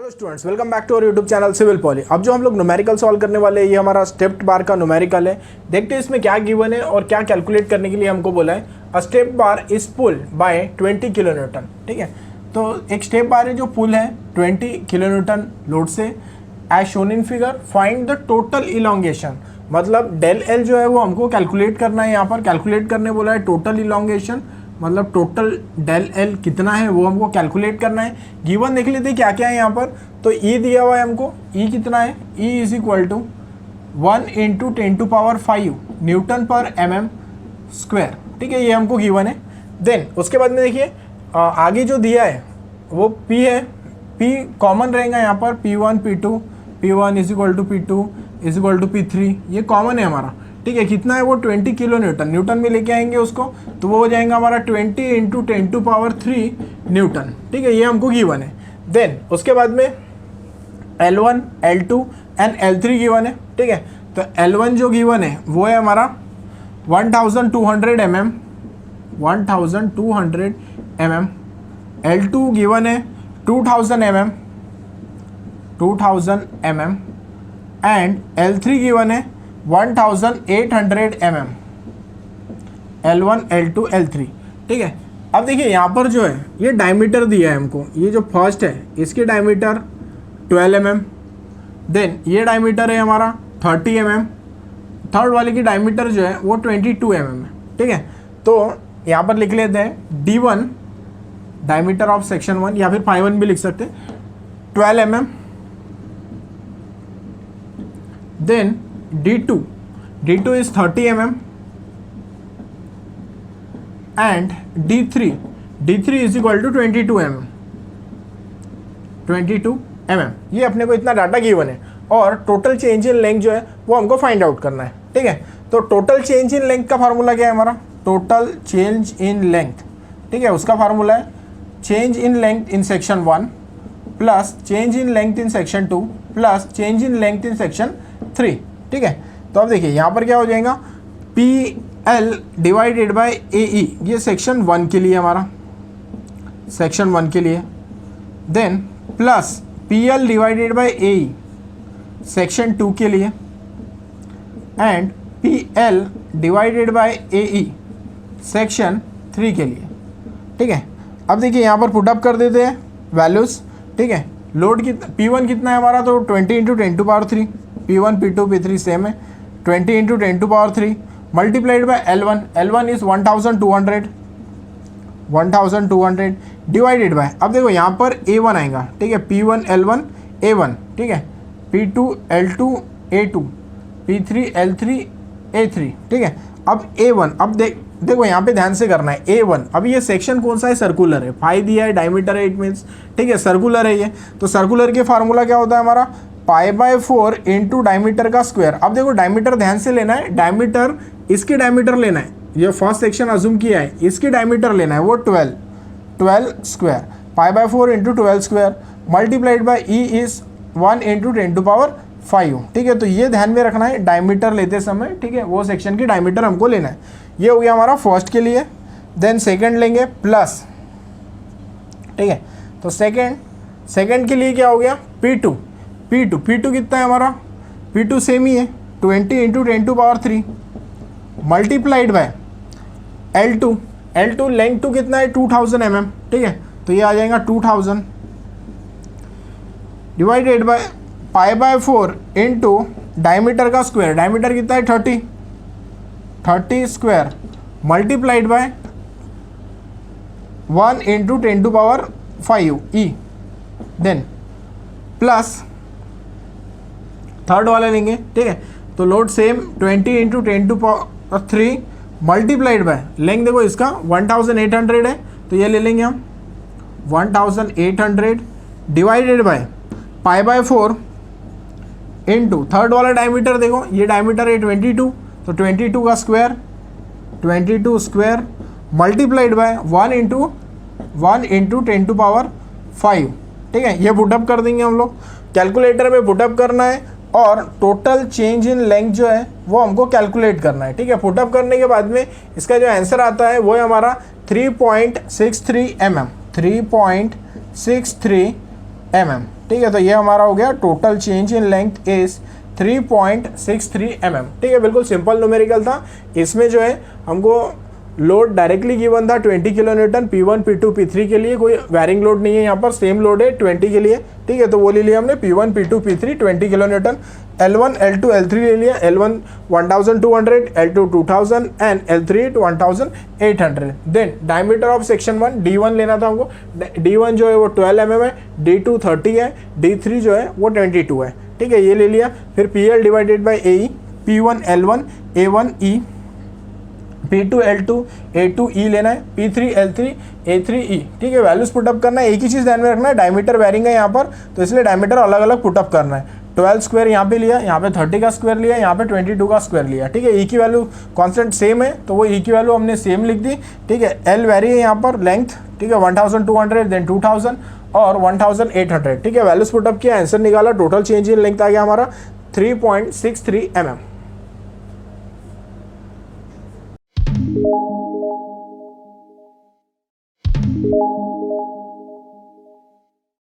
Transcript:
Hello students, welcome back to our YouTube channel civil poly. अब जो हम लोग न्यूमेरिकल सॉल्व करने वाले हैं, ये हमारा स्टेप्ड बार का न्यूमेरिकल है। देखते हैं इसमें क्या गिवन है और क्या कैलकुलेट करने के लिए हमको बोला है। A step bar is pull by 20 kilo newton. ठीक है, तो एक स्टेप बार है जो पुल है 20 किलो न्यूटन लोड से। As shown in figure, find the total elongation. मतलब डेल एल जो है वो हमको कैलकुलेट करना है। यहाँ पर कैलकुलेट करने बोला है टोटल इलॉन्गेशन, मतलब टोटल डेल एल कितना है वो हमको कैलकुलेट करना है। गिवन देख लेते हैं क्या क्या है यहाँ पर। तो ई दिया हुआ है हमको, ई कितना है, E is equal to 1 × 10⁵ newton पर mm स्क्वायर। ठीक है, ये हमको गिवन है। देन उसके बाद में देखिए आगे जो दिया है वो P है। P कॉमन रहेगा यहाँ पर, P1 P2, P1 is equal to P2 is equal to P3, ये कॉमन है हमारा। ठीक है, कितना है वो 20 किलो न्यूटन, न्यूटन में लेके आएंगे उसको तो वो हो जाएगा हमारा 20 × 10⁻³ न्यूटन। ठीक है, ये हमको गिवन है। देन उसके बाद में L1, L2 and L3 given है। ठीक है, तो L1 जो गिवन है वो है हमारा 1200 mm, 1200 mm। L2 गिवन है 2000 mm, 2000 mm and L3 given है 1800 mm। L1, L2, L3। ठीक है, अब देखिए यहाँ पर जो है ये डायमीटर दिया है हमको। ये जो फर्स्ट है इसकी डायमीटर 12 mm। देन ये डायमीटर है हमारा 30 mm। थर्ड वाले की डायमीटर जो है वो 22 mm है। ठीक है, तो यहाँ पर लिख लेते हैं D1 डायमीटर ऑफ सेक्शन 1, या फिर φ1 भी लिख सकते हैं, 12 mm। Then D2 is 30 mm and D3 is equal to 22 mm, 22 mm। ये अपने को इतना डाटा गिवन है और टोटल चेंज इन लेंथ जो है वो हमको फाइंड आउट करना है। ठीक है, तो टोटल चेंज इन लेंथ का फार्मूला क्या है हमारा, टोटल चेंज इन लेंथ। ठीक है, उसका फार्मूला है change in length in section 1 plus change in length in section 2 plus change in length in section 3। ठीक है, तो अब देखिए यहाँ पर क्या हो जाएगा, PL डिवाइडेड बाय AE, ये सेक्शन 1 के लिए हमारा, सेक्शन 1 के लिए। Then plus PL divided by AE section 2 के लिए and PL divided by AE section 3 के लिए। ठीक है, अब देखिए यहाँ पर पुटअप कर देते हैं वैल्यूज़। ठीक है, लोड कितना, P1 कितना है हमारा, तो 20 × 10⁻³ P1 P2 P3 सेम है, 20 × 10⁻³ multiplied by L1 is 1200 divided by, अब देखो यहाँ पर A1 आएगा। ठीक है, P1 L1 A1, ठीक है, P2 L2 A2, P3 L3 A3। ठीक है, अब A1, अब देखो यहाँ पे ध्यान से करना है A1। अब ये सेक्शन कौन सा है, सर्कुलर है, फाई दिया है, डायमीटर है, इट मीन्स ठीक है सर्कुलर है ये। तो सर्कुलर के फार्मूला क्या होता है हमारा, π/4 इंटू डायमीटर का स्क्वायर। अब देखो डायमीटर ध्यान से लेना है, डायमीटर इसकी डायमीटर लेना है, ये फर्स्ट सेक्शन अज्यूम किया है, इसकी डायमीटर लेना है वो 12 square, π/4 into 12 square multiplied by E is 1 × 10⁵। ठीक है, तो ये ध्यान में रखना है डायमीटर लेते समय। ठीक है, वो सेक्शन की डायमीटर हमको लेना है। ये हो गया हमारा फर्स्ट के लिए। देन सेकंड लेंगे प्लस। ठीक है, तो सेकंड के लिए क्या हो गया, P2 कितना है हमारा, P2 सेम ही है 20 × 10⁻³ मल्टीप्लाइड बाय L2 लेंथ 2 कितना है 2000 mm। ठीक है, तो ये आ जाएगा 2000 डिवाइडेड बाय π/4 इंटू डायमीटर का स्क्वायर, डायमीटर कितना है 30 square multiplied by 1 × 10⁵ E। Then plus third वाला लेंगे। ठीक है, तो लोड सेम 20 × 10⁻³ मल्टीप्लाइड बाय लेंगे, देखो इसका 1800 है तो ये ले लेंगे हम 1800 डिवाइडेड बाय π/4 इंटू थर्ड वाला डायमीटर, देखो ये डायमीटर है 22, तो 22 का स्क्वायर 22 स्क्वायर मल्टीप्लाइड बाय 1 × 10⁵। ठीक है, ये पुटअप कर देंगे हम लोग, कैलकुलेटर में पुटअप करना है और टोटल चेंज इन लेंथ जो है वो हमको कैलकुलेट करना है। ठीक है, पुटअप करने के बाद में इसका जो आंसर आता है वो है हमारा 3.63 mm, 3.63 mm। ठीक है, तो ये हमारा हो गया total change in length is 3.63 mm। ठीक है, बिल्कुल सिंपल न्यूमेरिकल था। इसमें जो है हमको लोड डायरेक्टली गिवन था 20 kilo Newton P1 P2 P3 के लिए, कोई वेरिंग लोड नहीं है यहाँ पर, सेम लोड है 20 के लिए। ठीक है, तो वो ले लिया हमने P1 P2 P3 20 kilo Newton. L1 L2 L3 ले लिया, L1 1200, L2 2000 and L3 1800। Then diameter of section 1 D1 लेना था हमको। D1 जो है वो 12 mm है, D2 30 है, D3 जो है वो 22 है। ठीक है, ये ले लिया। फिर PL divided by AE, P1 L1 A1 E, P2 L2 A2 E लेना है, P3 L3 A3 E। ठीक है, वैल्यूज पुटअप करना है। एक ही चीज़ ध्यान में रखना है, डायमीटर वेरिंग है यहाँ पर, तो इसलिए डायमीटर अलग अलग पुटअप करना है। 12 स्क्वायर यहाँ पे लिया, यहाँ पे 30 का स्क्वायर लिया, यहाँ पे 22 का स्क्वायर लिया। ठीक है, ई की वैल्यू कांस्टेंट सेम है, तो वो ई की वैल्यू हमने सेम लिख दी। ठीक है, एल वेरी है यहाँ पर, लेंथ ठीक है 1200, देन 2000 और 1800। ठीक है, वैल्यूज पुटअप किया, आंसर निकाला, टोटल चेंज इन लेंथ आ गया हमारा 3.63 mm।